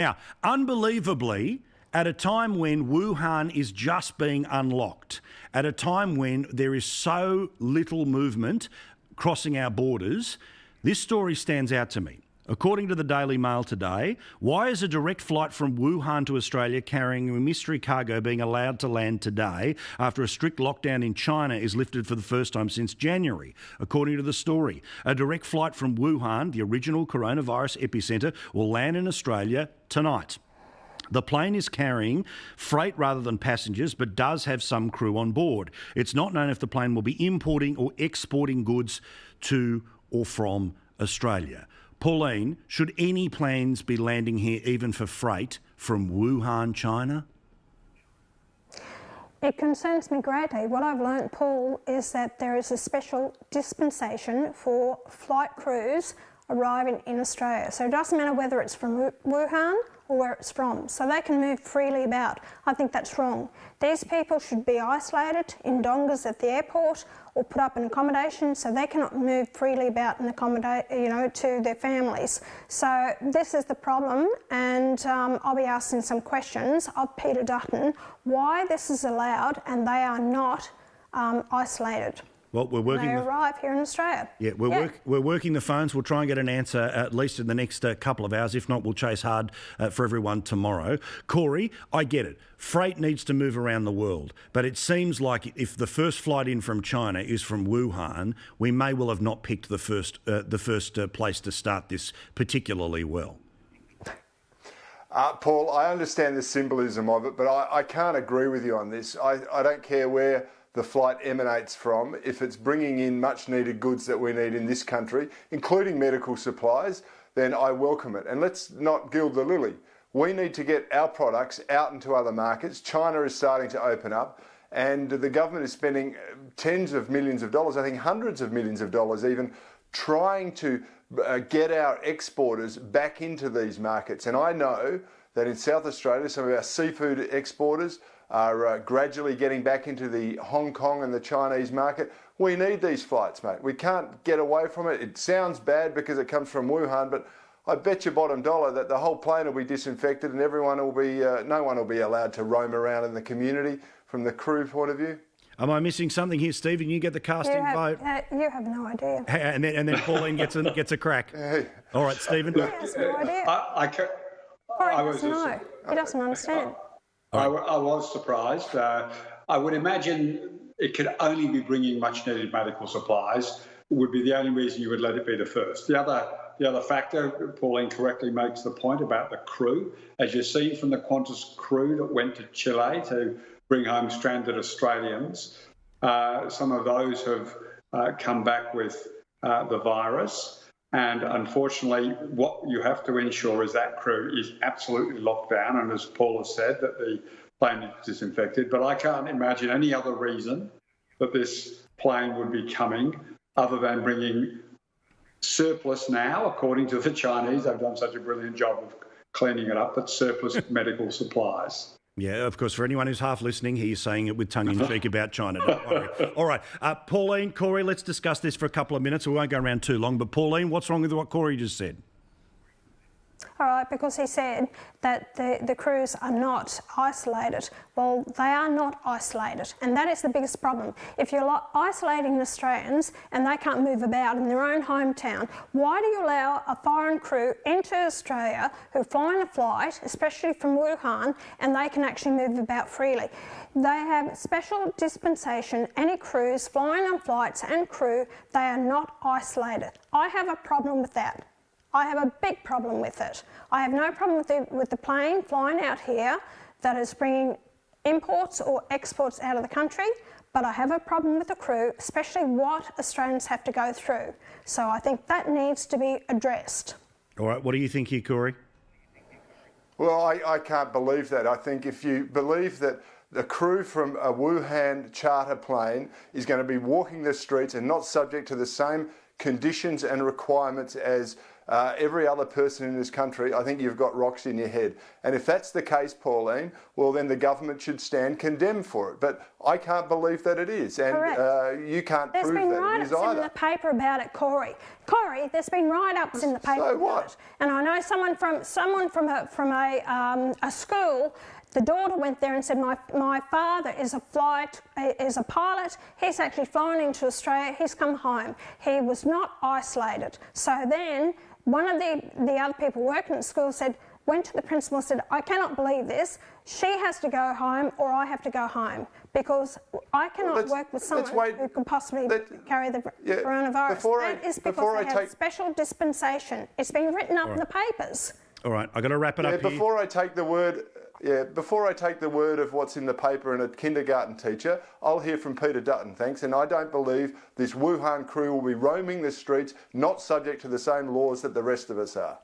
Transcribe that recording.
Now, unbelievably, at a time when Wuhan is just being unlocked, at a time when there is so little movement crossing our borders, this story stands out to me. According to the Daily Mail today, why is a direct flight from Wuhan to Australia carrying a mystery cargo being allowed to land today after a strict lockdown in China is lifted for the first time since January? According to the story, a direct flight from Wuhan, the original coronavirus epicentre, will land in Australia tonight. The plane is carrying freight rather than passengers, but does have some crew on board. It's not known if the plane will be importing or exporting goods to or from Australia. Pauline, should any planes be landing here even for freight from Wuhan, China? It concerns me greatly. What I've learnt, Paul, is that there is a special dispensation for flight crews arriving in Australia. So it doesn't matter whether it's from Wuhan or where it's from. So they can move freely about. I think that's wrong. These people should be isolated in dongas at the airport or put up in accommodation so they cannot move freely about and accommodate, to their families. So this is the problem, and I'll be asking some questions of Peter Dutton why this is allowed and they are not isolated. Well, we're working. They arrive here in Australia. Yeah, we're working the phones. We'll try and get an answer at least in the next couple of hours. If not, we'll chase hard for everyone tomorrow. Corey, I get it. Freight needs to move around the world, but it seems like if the first flight in from China is from Wuhan, we may well have not picked the first place to start this particularly well. Paul, I understand the symbolism of it, but I can't agree with you on this. I don't care where the flight emanates from. If it's bringing in much needed goods that we need in this country, including medical supplies, then I welcome it. And let's not gild the lily. We need to get our products out into other markets. China is starting to open up, and the government is spending tens of millions of dollars, I think hundreds of millions of dollars even, trying to get our exporters back into these markets. And I know that in South Australia, some of our seafood exporters are gradually getting back into the Hong Kong and the Chinese market. We need these flights, mate. We can't get away from it. It sounds bad because it comes from Wuhan, but I bet you bottom dollar that the whole plane will be disinfected and no one will be allowed to roam around in the community from the crew point of view. Am I missing something here, Stephen? You get the casting vote. You have no idea. And then Pauline gets a crack. All right, Stephen. He has no idea. He doesn't understand. I was surprised. I would imagine it could only be bringing much needed medical supplies would be the only reason you would let it be the first. The other factor, Pauline correctly makes the point about the crew. As you see from the Qantas crew that went to Chile to bring home stranded Australians, some of those have come back with the virus. And unfortunately, what you have to ensure is that crew is absolutely locked down. And as Paul has said, that the plane is disinfected. But I can't imagine any other reason that this plane would be coming other than bringing surplus now, according to the Chinese. They've done such a brilliant job of cleaning it up, but surplus medical supplies. Yeah, of course, for anyone who's half listening, he's saying it with tongue-in-cheek about China. Don't worry. All right. Pauline, Corey, let's discuss this for a couple of minutes. We won't go around too long. But, Pauline, what's wrong with what Corey just said? All right, because he said that the crews are not isolated. Well, they are not isolated, and that is the biggest problem. If you're isolating Australians and they can't move about in their own hometown, why do you allow a foreign crew into Australia who fly on a flight, especially from Wuhan, and they can actually move about freely? They have special dispensation. Any crews flying on flights and crew, they are not isolated. I have a problem with that. I have a big problem with it. I have no problem with the plane flying out here that is bringing imports or exports out of the country, but I have a problem with the crew, especially what Australians have to go through. So I think that needs to be addressed. All right, what do you think here, Corey? Well, I can't believe that. I think if you believe that the crew from a Wuhan charter plane is going to be walking the streets and not subject to the same conditions and requirements as every other person in this country, I think you've got rocks in your head. And if that's the case, Pauline, well, then the government should stand condemned for it. But I can't believe that it is, and you can't prove that it is either. There's been write-ups in the paper about it, Corey. Corey, there's been write-ups in the paper so about what? it. And I know someone from a school. The daughter went there and said, my father is a pilot. He's actually flown into Australia. He's come home. He was not isolated. So then one of the other people working at school went to the principal and said, I cannot believe this. She has to go home or I have to go home because I cannot work with someone who could possibly carry the coronavirus. That is because they have special dispensation. It's been written up in the papers. All right, I've got to wrap it up here. Before I take the word of what's in the paper and a kindergarten teacher, I'll hear from Peter Dutton, thanks. And I don't believe this Wuhan crew will be roaming the streets, not subject to the same laws that the rest of us are.